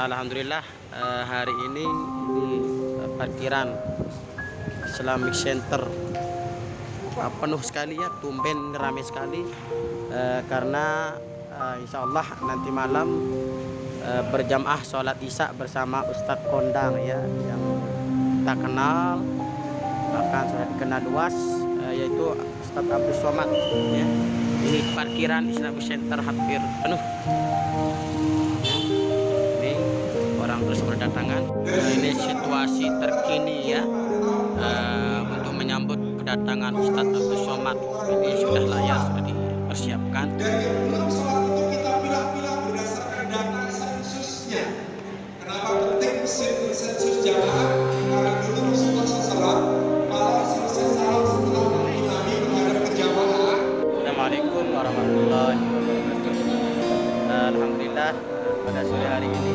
Alhamdulillah, hari ini di parkiran Islamic Center penuh sekali ya, tumben ramai sekali, karena insya Allah nanti malam berjamaah sholat isya bersama Ustadz Kondang ya, yang kita kenal, bahkan sudah dikenal luas, yaitu Ustadz Abdul Somad ya. Ini parkiran Islamic Center hampir penuh. Orang terus berdatangan. Ini situasi terkini ya, untuk menyambut kedatangan Ustadz Abdul Somad. Ini sudah layar, sudah dipersiapkan. Dari belum sholat itu kita pilah-pilah berdasarkan data sensusnya. Kenapa penting sensus jamaah? Karena dulu Rasulullah SAW kalau selesai salam setelah Nabi menghadap ke jamaah. Assalamualaikum warahmatullahi wabarakatuh. Alhamdulillah, pada sore hari ini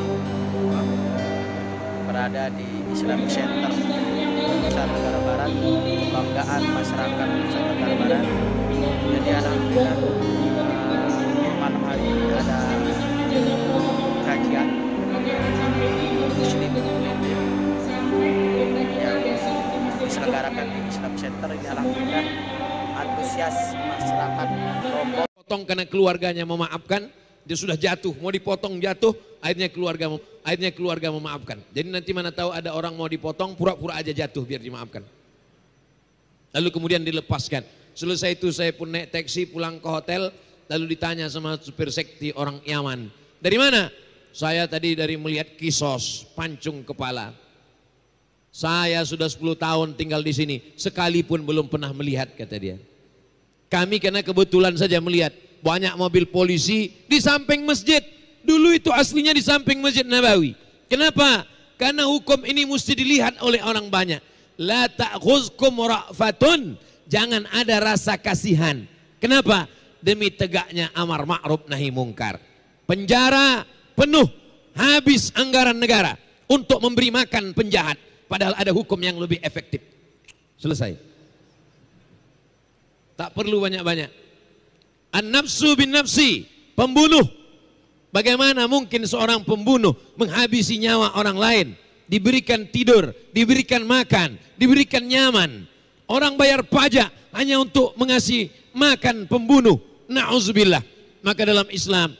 berada di Islamic Center Nusa Tenggara Barat, kebanggaan masyarakat Nusa Tenggara Barat. Jadi alhamdulillah, malam hari ini ada kajian muslim yang diselenggarakan di Islamic Center. Ini alhamdulillah antusias masyarakat. Potong karena keluarganya memaafkan, dia sudah jatuh, mau dipotong jatuh, akhirnya keluarga memaafkan. Jadi nanti mana tahu ada orang mau dipotong, pura-pura aja jatuh biar dimaafkan. Lalu kemudian dilepaskan. Selesai itu saya pun naik taksi pulang ke hotel, lalu ditanya sama supir sekti orang Yaman. Dari mana? Saya tadi dari melihat Kisos, Pancung Kepala. Saya sudah 10 tahun tinggal di sini, sekalipun belum pernah melihat, kata dia. Kami karena kebetulan saja melihat banyak mobil polisi di samping masjid. Dulu itu aslinya di samping Masjid Nabawi. Kenapa? Karena hukum ini mesti dilihat oleh orang banyak. La ta'khuzkum ra'fatun. Jangan ada rasa kasihan. Kenapa? Demi tegaknya amar ma'ruf nahi mungkar. Penjara penuh, habis anggaran negara untuk memberi makan penjahat. Padahal ada hukum yang lebih efektif. Selesai. Tak perlu banyak-banyak. An-nafsu bin nafsi, pembunuh. Bagaimana mungkin seorang pembunuh menghabisi nyawa orang lain? Diberikan tidur, diberikan makan, diberikan nyaman. Orang bayar pajak hanya untuk mengasih makan pembunuh. Na'udzubillah. Maka dalam Islam,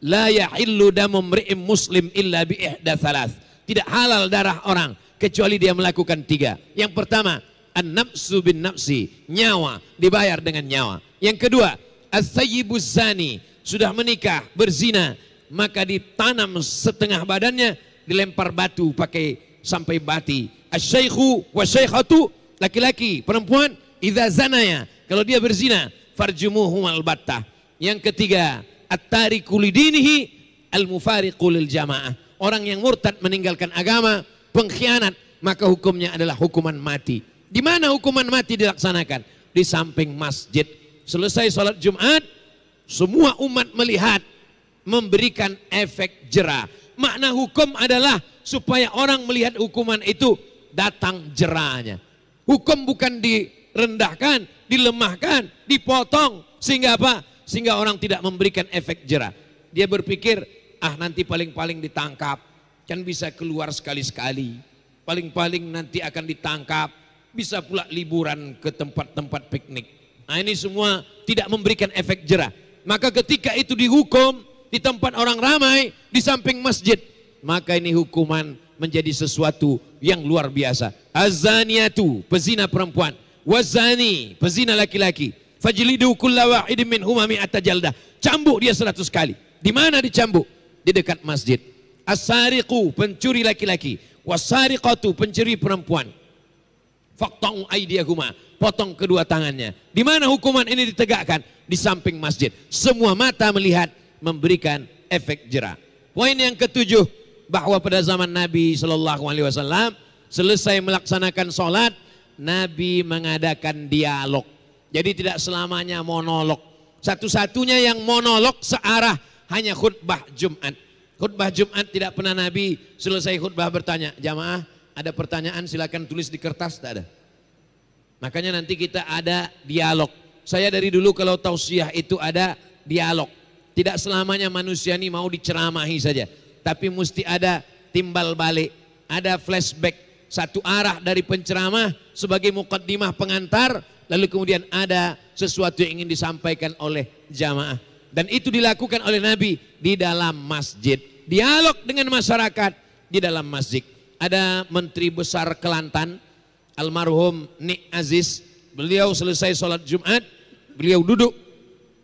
la yahillu damu mri'im muslim illa bi ihda thalath. Tidak halal darah orang kecuali dia melakukan 3. Yang pertama, an-nafsu bin nafsi, nyawa dibayar dengan nyawa. Yang kedua, as-sayyibuz zani, sudah menikah, berzina, maka ditanam setengah badannya, dilempar batu pakai sampai bati. Asy-syaikhu wasy-syaikhatu, laki-laki, perempuan, idza zanaya, kalau dia berzina, farjumuhum al-battah. Yang ketiga, at-tariku lidinihi al-mufariqu lil jamaah. Orang yang murtad meninggalkan agama, pengkhianat, maka hukumnya adalah hukuman mati. Di mana hukuman mati dilaksanakan? Di samping masjid. Selesai sholat Jumat, semua umat melihat, memberikan efek jera. Makna hukum adalah supaya orang melihat hukuman itu, datang jerahnya. Hukum bukan direndahkan, dilemahkan, dipotong. Sehingga apa? Sehingga orang tidak memberikan efek jera. Dia berpikir, nanti paling-paling ditangkap. Kan bisa keluar sekali-sekali. Paling-paling nanti akan ditangkap. Bisa pula liburan ke tempat-tempat piknik. Nah ini semua tidak memberikan efek jera. Maka ketika itu dihukum di tempat orang ramai, di samping masjid, maka ini hukuman menjadi sesuatu yang luar biasa. Az-zaniyatu, pezina perempuan, waz-zani, pezina laki-laki, fajlidu kulla wahidin minhuma mi'ata jaldah. Cambuk dia 100 kali. Di mana dicambuk? Di dekat masjid. As-sariqu, pencuri laki-laki, was-sariqatu, pencuri perempuan. Faqta'u aydiyahuma, potong kedua tangannya. Di mana hukuman ini ditegakkan? Di samping masjid. Semua mata melihat, memberikan efek jera. Poin yang ketujuh, bahwa pada zaman Nabi SAW selesai melaksanakan sholat, Nabi mengadakan dialog. Jadi tidak selamanya monolog. Satu-satunya yang monolog searah hanya khutbah Jumat. Khutbah Jumat tidak pernah Nabi selesai khutbah bertanya, jamaah ada pertanyaan silakan tulis di kertas, tak ada. Makanya nanti kita ada dialog. Saya dari dulu kalau tausiah itu ada dialog. Tidak selamanya manusia ini mau diceramahi saja. tapi mesti ada timbal balik, ada flashback, satu arah dari penceramah sebagai muqaddimah pengantar, lalu kemudian ada sesuatu yang ingin disampaikan oleh jamaah. Dan itu dilakukan oleh Nabi di dalam masjid. Dialog dengan masyarakat di dalam masjid. Ada Menteri Besar Kelantan, almarhum Nik Aziz, beliau selesai sholat Jumat, beliau duduk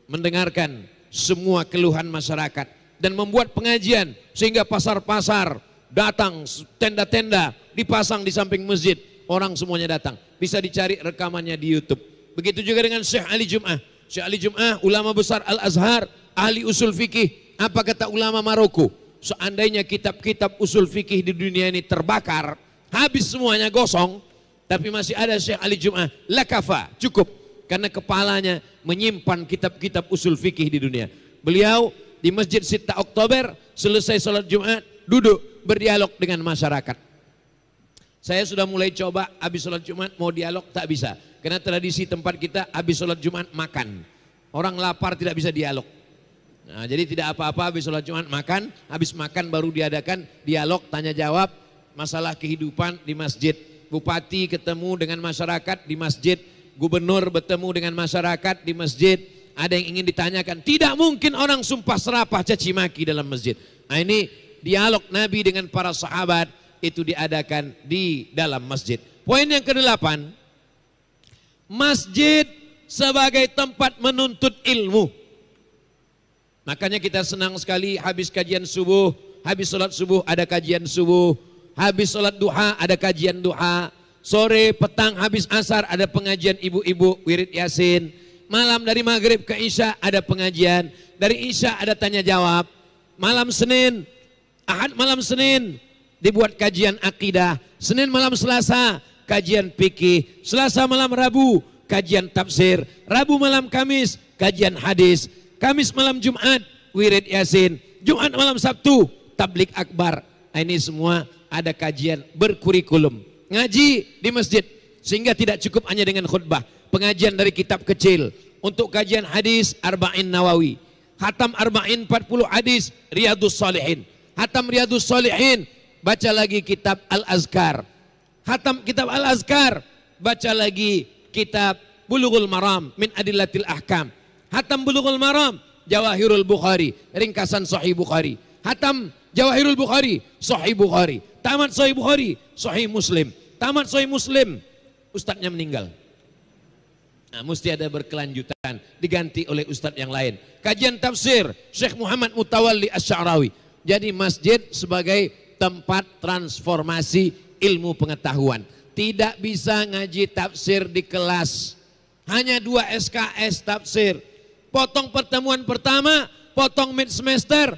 mendengarkan semua keluhan masyarakat dan membuat pengajian sehingga pasar-pasar datang, tenda-tenda dipasang di samping masjid, orang semuanya datang. Bisa dicari rekamannya di YouTube. Begitu juga dengan Syekh Ali Jum'ah. Syekh Ali Jum'ah, ulama besar Al-Azhar, ahli usul fikih. Apa kata ulama Maroko? Seandainya kitab-kitab usul fikih di dunia ini terbakar, habis semuanya gosong, tapi masih ada Syekh Ali Jum'ah, lakafa, cukup. Karena kepalanya menyimpan kitab-kitab usul fikih di dunia. Beliau di Masjid Sitta Oktober selesai sholat Jumat duduk berdialog dengan masyarakat. Saya sudah mulai coba habis sholat Jumat mau dialog tak bisa. Karena tradisi tempat kita habis sholat Jumat makan. Orang lapar tidak bisa dialog. Nah, jadi tidak apa-apa habis sholat Jumat makan, habis makan baru diadakan dialog tanya jawab masalah kehidupan di masjid. Bupati ketemu dengan masyarakat di masjid, gubernur bertemu dengan masyarakat di masjid. Ada yang ingin ditanyakan, tidak mungkin orang sumpah serapah caci maki dalam masjid. Nah, ini dialog Nabi dengan para sahabat itu diadakan di dalam masjid. Poin yang ke-8, masjid sebagai tempat menuntut ilmu. Makanya kita senang sekali habis kajian subuh, habis sholat subuh ada kajian subuh, habis sholat duha ada kajian duha, sore petang habis asar ada pengajian ibu-ibu wirid yasin. Malam dari maghrib ke isya ada pengajian, dari isya ada tanya jawab. Malam Senin, Ahad malam Senin dibuat kajian akidah, Senin malam Selasa kajian fikih, Selasa malam Rabu kajian tafsir, Rabu malam Kamis kajian hadis, Kamis malam Jumat wirid yasin, Jumat malam Sabtu tablik akbar. Nah, ini semua ada kajian berkurikulum. Ngaji di masjid sehingga tidak cukup hanya dengan khutbah. Pengajian dari kitab kecil. Untuk kajian hadis Arba'in Nawawi, khatam Arba'in 40 hadis Riyadus Salihin, khatam Riyadus Salihin baca lagi kitab Al-Azkar, khatam kitab Al-Azkar baca lagi kitab Bulughul Maram min Adillatil Ahkam, khatam Bulughul Maram Jawahirul Bukhari, ringkasan Sahih Bukhari, khatam Jawahirul Bukhari Sahih Bukhari, tamat Sahih Bukhari Sahih Muslim, tamat Sahih Muslim ustadznya meninggal. Nah, mesti ada berkelanjutan, diganti oleh ustadz yang lain. Kajian tafsir Syekh Muhammad Mutawalli Asy-Sya'rawi. Jadi masjid sebagai tempat transformasi ilmu pengetahuan. Tidak bisa ngaji tafsir di kelas. Hanya 2 SKS tafsir. Potong pertemuan pertama, potong mid semester.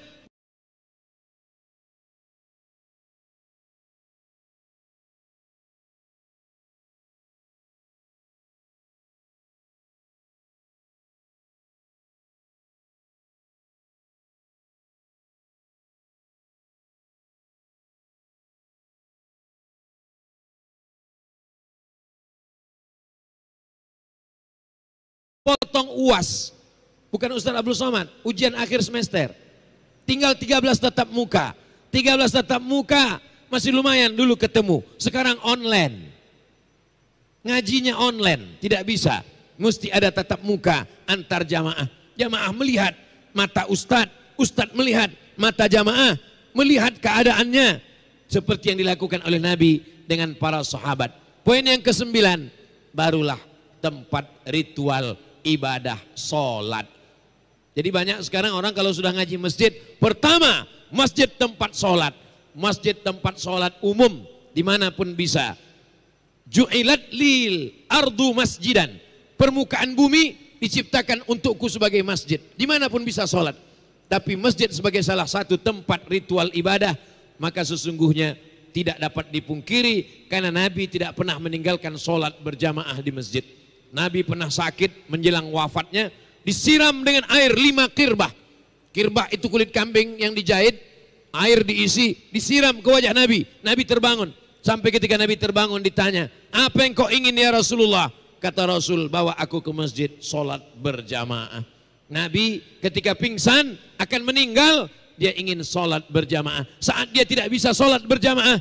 Potong UAS, bukan Ustaz Abdul Somad, ujian akhir semester. Tinggal 13 tatap muka. 13 tatap muka masih lumayan dulu ketemu. Sekarang online. Ngajinya online, tidak bisa. Mesti ada tatap muka antar jamaah. Jamaah melihat mata ustadz, ustadz melihat mata jamaah, melihat keadaannya. Seperti yang dilakukan oleh Nabi dengan para sahabat. Poin yang ke-9, barulah tempat ritual ibadah sholat. Jadi banyak sekarang orang kalau sudah ngaji masjid, pertama masjid tempat sholat, masjid tempat sholat umum dimanapun bisa. Ju'ilat lil ardu masjidan, permukaan bumi diciptakan untukku sebagai masjid, dimanapun bisa sholat. Tapi masjid sebagai salah satu tempat ritual ibadah, maka sesungguhnya tidak dapat dipungkiri karena Nabi tidak pernah meninggalkan sholat berjamaah di masjid. Nabi pernah sakit menjelang wafatnya, disiram dengan air 5 kirbah. Kirbah itu kulit kambing yang dijahit, air diisi, disiram ke wajah Nabi. Nabi terbangun. Sampai ketika Nabi terbangun ditanya, apa yang kau ingin ya Rasulullah? Kata Rasul, bawa aku ke masjid sholat berjamaah. Nabi ketika pingsan akan meninggal, dia ingin sholat berjamaah. Saat dia tidak bisa sholat berjamaah,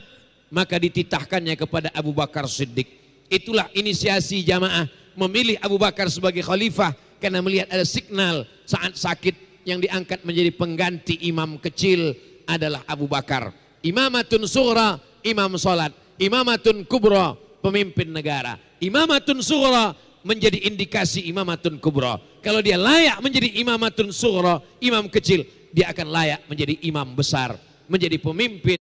maka dititahkannya kepada Abu Bakar Siddiq. Itulah inisiasi jamaah memilih Abu Bakar sebagai khalifah, karena melihat ada signal saat sakit yang diangkat menjadi pengganti imam kecil adalah Abu Bakar. Imamatun sughra, imam sholat. Imamatun kubra, pemimpin negara. Imamatun sughra menjadi indikasi imamatun kubra. Kalau dia layak menjadi imamatun sughra, imam kecil, dia akan layak menjadi imam besar, menjadi pemimpin.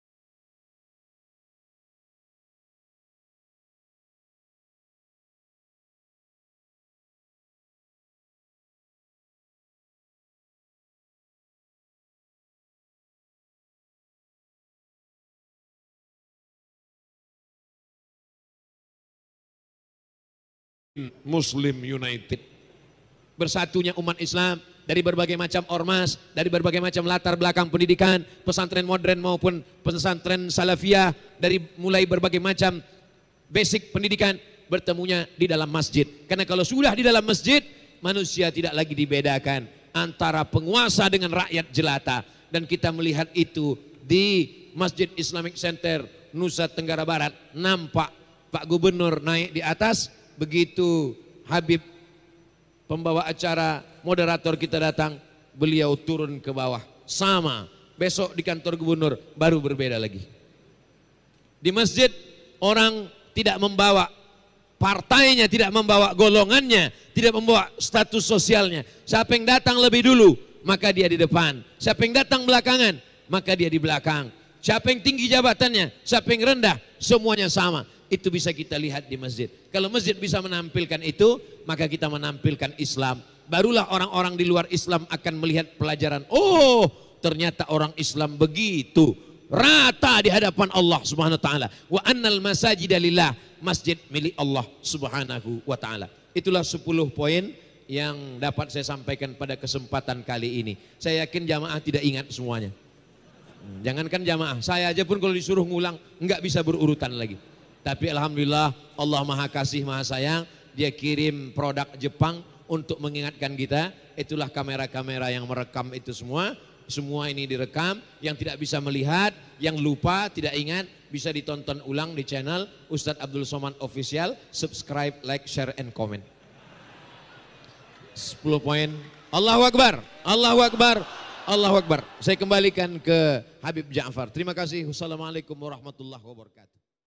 Muslim United, bersatunya umat Islam dari berbagai macam ormas, dari berbagai macam latar belakang pendidikan, pesantren modern maupun pesantren salafiyah, dari mulai berbagai macam basic pendidikan, bertemunya di dalam masjid. Karena kalau sudah di dalam masjid, manusia tidak lagi dibedakan antara penguasa dengan rakyat jelata. Dan kita melihat itu di Masjid Islamic Center Nusa Tenggara Barat. Nampak Pak Gubernur naik di atas, begitu Habib pembawa acara, moderator kita datang, beliau turun ke bawah. Sama, besok di kantor gubernur baru berbeda lagi. Di masjid orang tidak membawa partainya, tidak membawa golongannya, tidak membawa status sosialnya. Siapa yang datang lebih dulu, maka dia di depan. Siapa yang datang belakangan, maka dia di belakang. Siapa yang tinggi jabatannya, siapa yang rendah, semuanya sama. Itu bisa kita lihat di masjid. Kalau masjid bisa menampilkan itu, maka kita menampilkan Islam. Barulah orang-orang di luar Islam akan melihat pelajaran. Oh, ternyata orang Islam begitu rata di hadapan Allah Subhanahu wa taala. Wa annal masajida lillah, masjid milik Allah Subhanahu wa taala. Itulah 10 poin yang dapat saya sampaikan pada kesempatan kali ini. Saya yakin jamaah tidak ingat semuanya. Jangankan jamaah, saya aja pun kalau disuruh ngulang enggak bisa berurutan lagi. Tapi alhamdulillah Allah Maha Kasih Maha Sayang, dia kirim produk Jepang untuk mengingatkan kita. Itulah kamera-kamera yang merekam itu semua. Semua ini direkam, yang tidak bisa melihat, yang lupa, tidak ingat, bisa ditonton ulang di channel Ustadz Abdul Somad Official. Subscribe, like, share, and comment. 10 poin. Allahu Akbar, Allahu Akbar, Allahu Akbar. Saya kembalikan ke Habib Ja'far. Terima kasih. Wassalamualaikum warahmatullahi wabarakatuh.